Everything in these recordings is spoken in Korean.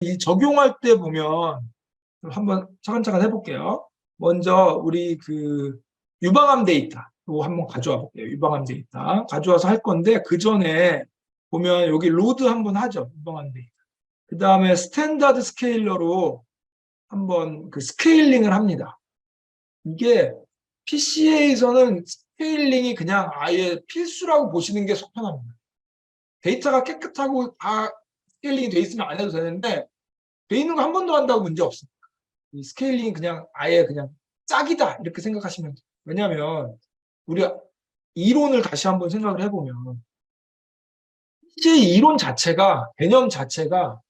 이 적용할 때 보면 한번 차근차근 해볼게요. 먼저 우리 그 유방암 데이터 또 한번 가져와 볼게요. 유방암 데이터 가져와서 할 건데 그 전에 보면 여기 로드 한번 하죠. 유방암 데이터. 그 다음에 스탠다드 스케일러로 한번 그 스케일링을 합니다. 이게 PCA에서는 스케일링이 그냥 아예 필수라고 보시는 게 속편합니다. 데이터가 깨끗하고 다 스케일링이 돼 있으면 안 해도 되는데 돼 있는 거 한 번도 한다고 문제 없습니다. 이 스케일링이 그냥 아예 그냥 짝이다 이렇게 생각하시면 돼요. 왜냐하면 우리 이론을 다시 한번 생각을 해보면 PCA 이론 자체가 개념 자체가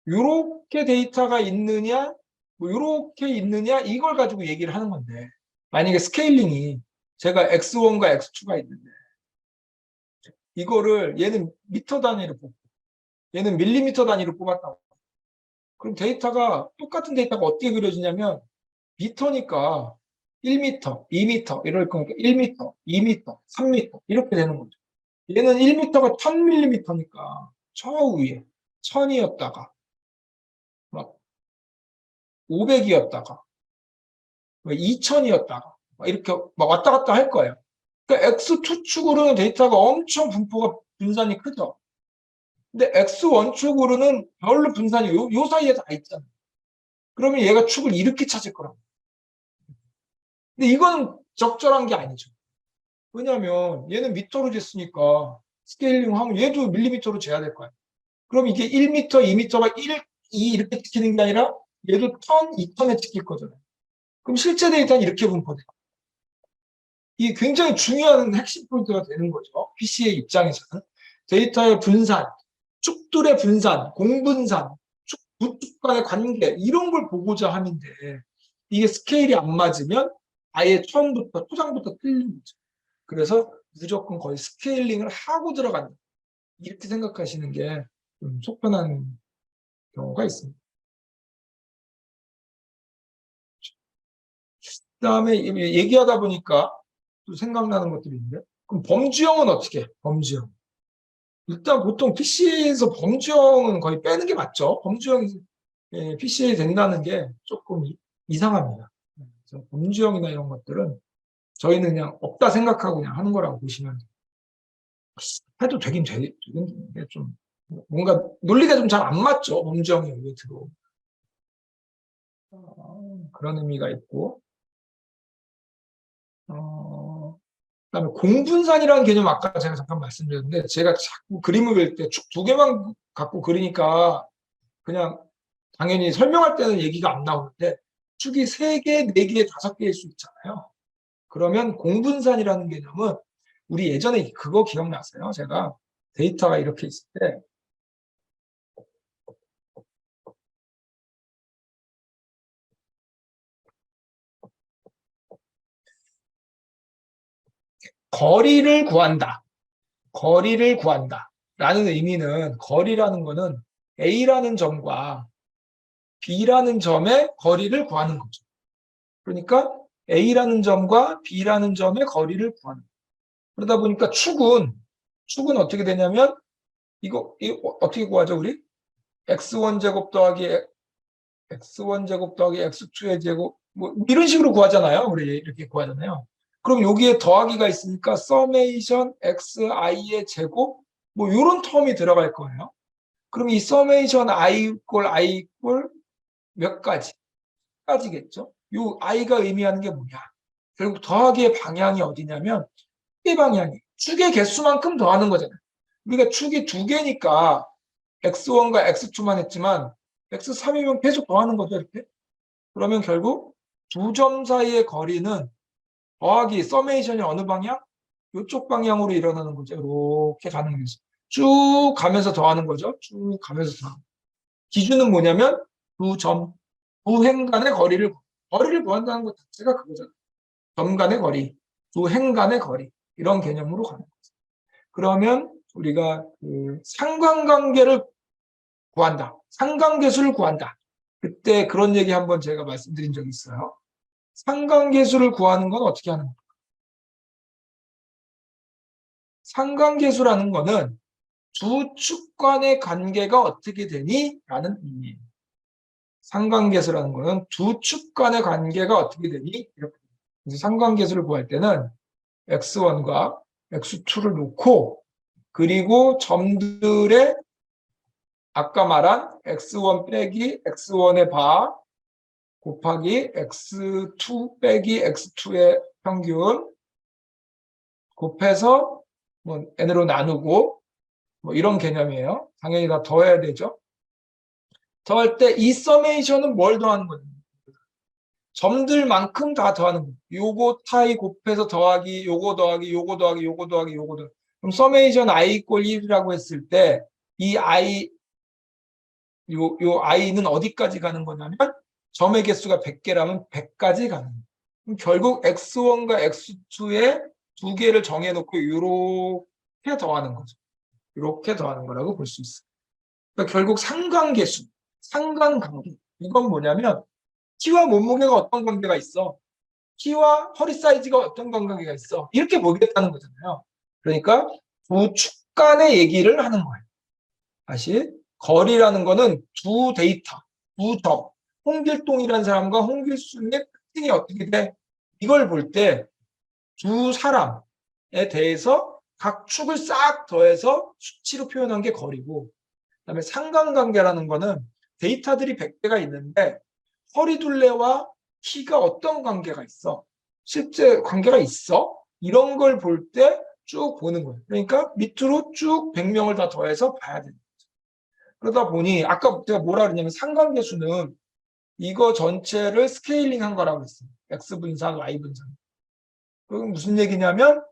이렇게 데이터가 있느냐 뭐 이렇게 있느냐 이걸 가지고 얘기를 하는 건데 만약에 스케일링이 제가 X1과 X2가 있는데 이거를 얘는 미터 단위로 뽑고 얘는 밀리미터 단위로 뽑았다고. 그럼 데이터가 똑같은 데이터가 어떻게 그려지냐면 미터니까 1미터, 2미터 이럴 거니까 1미터, 2미터, 3미터 이렇게 되는 거죠. 얘는 1미터가 1000mm니까 저 위에 1000이었다가 막 500이었다가 2000이었다가 이렇게 막 왔다 갔다 할 거예요. 그러니까 X2 축으로는 데이터가 엄청 분포가 분산이 크죠. 근데 X1 축으로는 별로 분산이 요 사이에 다 있잖아요. 그러면 얘가 축을 이렇게 찾을 거라고. 근데 이거는 적절한 게 아니죠. 왜냐하면 얘는 미터로 쟀으니까 스케일링 하면 얘도 밀리미터로 재야 될 거야. 그럼 이게 1미터, 2미터가 1, 2 이렇게 찍히는 게 아니라 얘도 1000, 2000에 찍힐 거잖아요. 그럼 실제 데이터는 이렇게 분포돼요. 이게 굉장히 중요한 핵심 포인트가 되는 거죠. PC의 입장에서는. 데이터의 분산, 축들의 분산, 공분산, 우측 간의 관계 이런 걸 보고자 하는데 이게 스케일이 안 맞으면 아예 처음부터 초장부터 틀린 거죠. 그래서 무조건 거의 스케일링을 하고 들어간다. 이렇게 생각하시는 게 좀 속편한 경우가 있습니다. 그다음에 얘기하다 보니까 또 생각나는 것들이 있는데 그럼 범주형은 어떻게 해? 범주형. 일단 보통 PC에서 범주형은 거의 빼는 게 맞죠. 범주형이 PC에 된다는 게 조금 이상합니다. 그래서 범주형이나 이런 것들은 저희는 그냥 없다 생각하고 그냥 하는 거라고 보시면 해도 되긴 되는데 좀 뭔가 논리가 좀 잘 안 맞죠. 범주형이 여기에 들어 그런 의미가 있고 그다음에 공분산이라는 개념 아까 제가 잠깐 말씀드렸는데 제가 자꾸 그림을 그릴 때 축 두 개만 갖고 그리니까 그냥 당연히 설명할 때는 얘기가 안 나오는데 축이 3개, 4개, 5개일 수 있잖아요. 그러면 공분산이라는 개념은 우리 예전에 그거 기억나세요? 제가 데이터가 이렇게 있을 때 거리를 구한다. 거리를 구한다. 라는 의미는 거리라는 거는 A라는 점과 B라는 점의 거리를 구하는 거죠. 그러니까 A라는 점과 B라는 점의 거리를 구하는 거죠. 그러다 보니까 축은 어떻게 되냐면 이거 어떻게 구하죠, 우리? x1 제곱 더하기 x1 제곱 더하기 x2의 제곱 뭐 이런 식으로 구하잖아요. 우리 이렇게 구하잖아요. 그럼 여기에 더하기가 있으니까 서메이션 xi의 제곱 뭐 이런 텀이 들어갈 거예요. 그럼 이 서메이션 i 이꼴 몇 가지? 가지겠죠. 요 i가 의미하는 게 뭐냐? 결국 더하기의 방향이 어디냐면 축의 방향이 축의 개수만큼 더하는 거잖아요. 우리가 축이 2개니까 x1과 x2만 했지만 x3이면 계속 더하는 거죠. 이렇게. 그러면 결국 두 점 사이의 거리는 더하기 서메이션이 어느 방향? 이쪽 방향으로 일어나는 거죠. 이렇게 가는 거죠. 쭉 가면서 더하는 거죠. 쭉 가면서 더하는 거죠. 기준은 뭐냐면 두 점, 두 행 간의 거리를 구한다는 것 자체가 그거잖아요. 점 간의 거리, 두 행 간의 거리 이런 개념으로 가는 거죠. 그러면 우리가 그 상관관계를 구한다. 상관계수를 구한다. 그때 그런 얘기 한번 제가 말씀드린 적이 있어요. 상관계수를 구하는 건 어떻게 하는 거예요? 상관계수라는 거는 두 축 간의 관계가 어떻게 되니? 라는 의미예요. 상관계수라는 거는 두 축 간의 관계가 어떻게 되니? 이렇게. 그래서 상관계수를 구할 때는 x1과 x2를 놓고 그리고 점들의 아까 말한 x1 빼기 x1의 바 곱하기 x2 빼기 x2의 평균 곱해서 뭐 n으로 나누고 뭐 이런 개념이에요. 당연히 다 더해야 되죠. 더할 때 이 서메이션은 뭘 더하는 거예요? 점들만큼 다 더하는 거예요. 요거 타이 곱해서 더하기, 요거 더하기, 요거 더하기, 요거 더하기, 요거 더하기. 그럼 서메이션 i 이퀄 1이라고 했을 때 이 i 요 i는 어디까지 가는 거냐면 점의 개수가 100개라면 100까지 가는 거예요. 그럼 결국 x1과 x2의 두 개를 정해놓고 이렇게 더하는 거죠. 이렇게 더하는 거라고 볼 수 있어요. 그러니까 결국 상관계수, 상관관계. 이건 뭐냐면 키와 몸무게가 어떤 관계가 있어? 키와 허리 사이즈가 어떤 관계가 있어? 이렇게 보겠다는 거잖아요. 그러니까 두 축 간의 얘기를 하는 거예요. 다시 거리라는 거는 두 데이터, 두 점. 홍길동이라는 사람과 홍길순의 특징이 어떻게 돼? 이걸 볼 때 두 사람에 대해서 각 축을 싹 더해서 수치로 표현한 게 거리고 그다음에 상관관계라는 거는 데이터들이 100개가 있는데 허리둘레와 키가 어떤 관계가 있어? 실제 관계가 있어? 이런 걸 볼 때 쭉 보는 거예요. 그러니까 밑으로 쭉 100명을 다 더해서 봐야 돼요. 그러다 보니 아까 제가 뭐라 그랬냐면 상관계수는 이거 전체를 스케일링한 거라고 했어요. X분산, Y분산. 그건 무슨 얘기냐면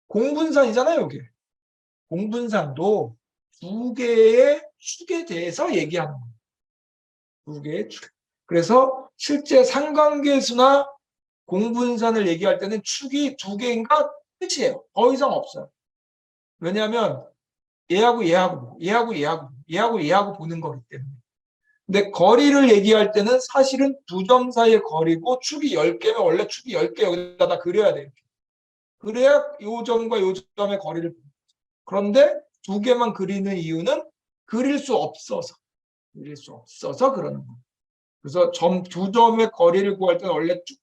공분산이잖아요, 이게. 공분산도 두 개의 축에 대해서 얘기하는 거예요. 두 개의 축. 그래서 실제 상관계수나 공분산을 얘기할 때는 축이 두 개인가 끝이에요. 더 이상 없어요. 왜냐하면 얘하고 얘하고 얘하고 얘하고 얘하고 얘하고 보는 거기 때문에. 근데 거리를 얘기할 때는 사실은 두 점 사이의 거리고 축이 10개면 원래 축이 10개 여기다 다 그려야 돼요. 그래야 요 점과 요 점의 거리를. 그런데 두 개만 그리는 이유는 그릴 수 없어서. 그릴 수 없어서 그러는 거예요. 그래서 두 점의 거리를 구할 때는 원래 쭉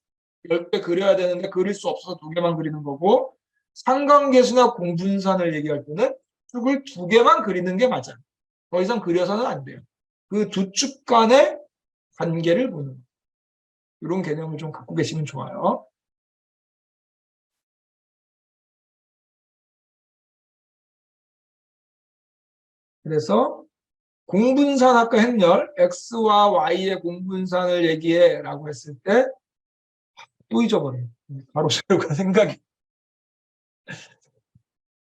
10개 그려야 되는데 그릴 수 없어서 두 개만 그리는 거고 상관계수나 공분산을 얘기할 때는 축을 두 개만 그리는 게 맞아요. 더 이상 그려서는 안 돼요. 그 두 축 간의 관계를 보는 거예요. 이런 개념을 좀 갖고 계시면 좋아요. 그래서 공분산 아까 행렬 x와 y의 공분산을 얘기해 라고 했을 때 또 잊어버려요. 바로 자료가 생각이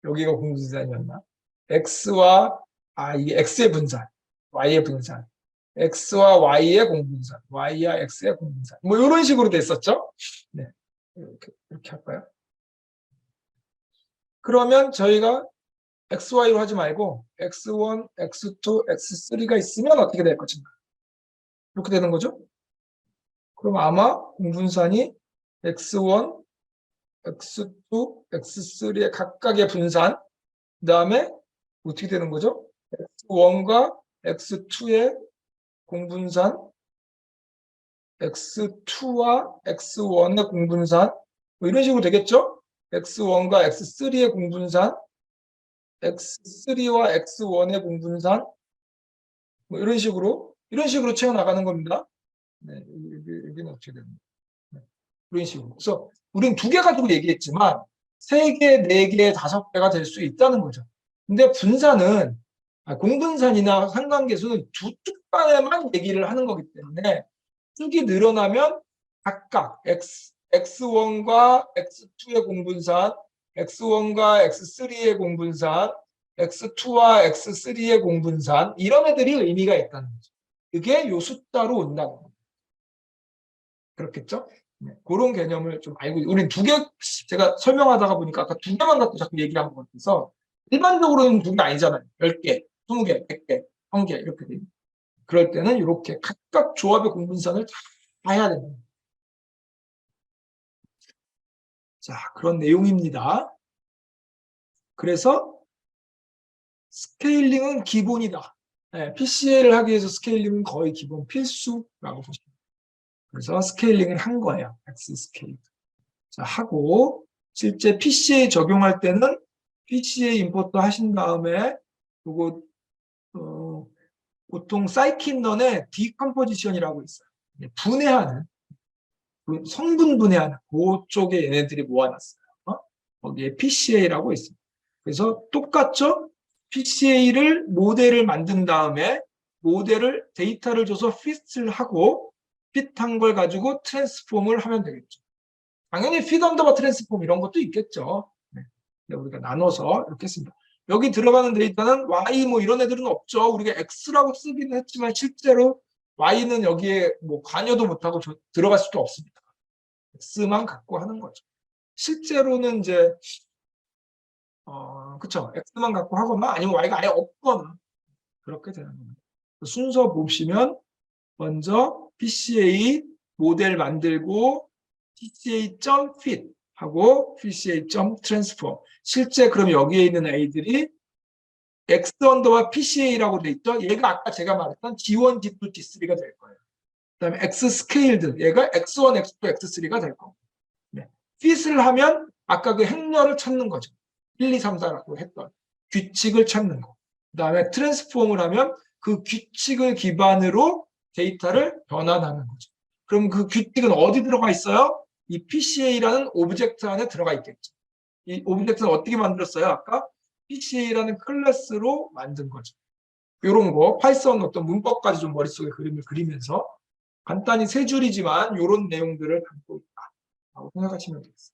여기가 공분산이었나? x와 이게 x의 분산, y의 분산, x와 y의 공분산, y와 x의 공분산 뭐 이런 식으로 됐었죠? 네, 이렇게 할까요? 그러면 저희가 XY로 하지 말고 X1, X2, X3가 있으면 어떻게 될 것인가? 이렇게 되는 거죠? 그럼 아마 공분산이 X1, X2, X3의 각각의 분산, 그 다음에 어떻게 되는 거죠? X1과 X2의 공분산, X2와 X1의 공분산, 뭐 이런 식으로 되겠죠? X1과 X3의 공분산, X3와 X1의 공분산, 뭐 이런 식으로 채워나가는 겁니다. 네, 여기는 어떻게 됩니까? 네, 이런 식으로. 그래서 우리는 두 개 가지고 얘기했지만 세 개, 네 개, 다섯 개가 될 수 있다는 거죠. 근데 분산은 공분산이나 상관계수는 두 축간에만 얘기를 하는 거기 때문에 축이 늘어나면 각각 X1과 X2의 공분산, X1과 X3의 공분산, X2와 X3의 공분산 이런 애들이 의미가 있다는 거죠. 그게 요 숫자로 온다는 거예요. 그렇겠죠? 네, 그런 개념을 좀 알고 우리는 두 개 제가 설명하다가 보니까 아까 두 개만 갖고 자꾸 얘기한 것 같아서 일반적으로는 두 개 아니잖아요. 10개, 20개, 100개, 1000개 이렇게 돼요. 그럴 때는 이렇게 각각 조합의 공분산을 다 해야 됩니다. 자, 그런 내용입니다. 그래서 스케일링은 기본이다. 네, PCA를 하기 위해서 스케일링은 거의 기본 필수라고 보시면 돼요. 그래서 스케일링을 한 거예요. X 스케일. 자, 하고 실제 PCA 적용할 때는 PCA 임포트 하신 다음에 요거 보통 사이킨런의 디컴포지션이라고 있어요. 분해하는 성분 분해하는 그쪽에 얘네들이 모아놨어요. 거기에 PCA라고 있습니다. 그래서 똑같죠? PCA를 모델을 만든 다음에 모델을 데이터를 줘서 핏을 하고 핏한 걸 가지고 트랜스폼을 하면 되겠죠. 당연히 핏 언더바 트랜스폼 이런 것도 있겠죠. 네. 우리가 나눠서 이렇게 했습니다. 여기 들어가는 데이터는 Y 뭐 이런 애들은 없죠. 우리가 X라고 쓰기는 했지만 실제로 Y는 여기에 뭐 관여도 못하고 들어갈 수도 없습니다. X만 갖고 하는 거죠. 실제로는 이제 그쵸. X만 갖고 하거나 아니면 Y가 아예 없거나 그렇게 되는 겁니다. 순서 보시면 먼저 PCA 모델 만들고 PCA.fit 하고 PCA.transform. 실제 그럼 여기에 있는 A들이 X 언더와 PCA라고 돼 있죠. 얘가 아까 제가 말했던 G1, G2, G3가 될 거예요. 그다음에 X 스케일드 얘가 X1, X2, X3가 될 거고. 네. fit을 하면 아까 그 행렬을 찾는 거죠. 1, 2, 3, 4라고 했던 규칙을 찾는 거. 그다음에 트랜스폼을 하면 그 규칙을 기반으로 데이터를 변환하는 거죠. 그럼 그 규칙은 어디 들어가 있어요? 이 PCA라는 오브젝트 안에 들어가 있겠죠. 이 오브젝트는 어떻게 만들었어요? 아까 PCA라는 클래스로 만든 거죠. 이런 거 파이썬 어떤 문법까지 좀 머릿속에 그림을 그리면서 간단히 세 줄이지만 이런 내용들을 담고 있다라고 생각하시면 되겠습니다.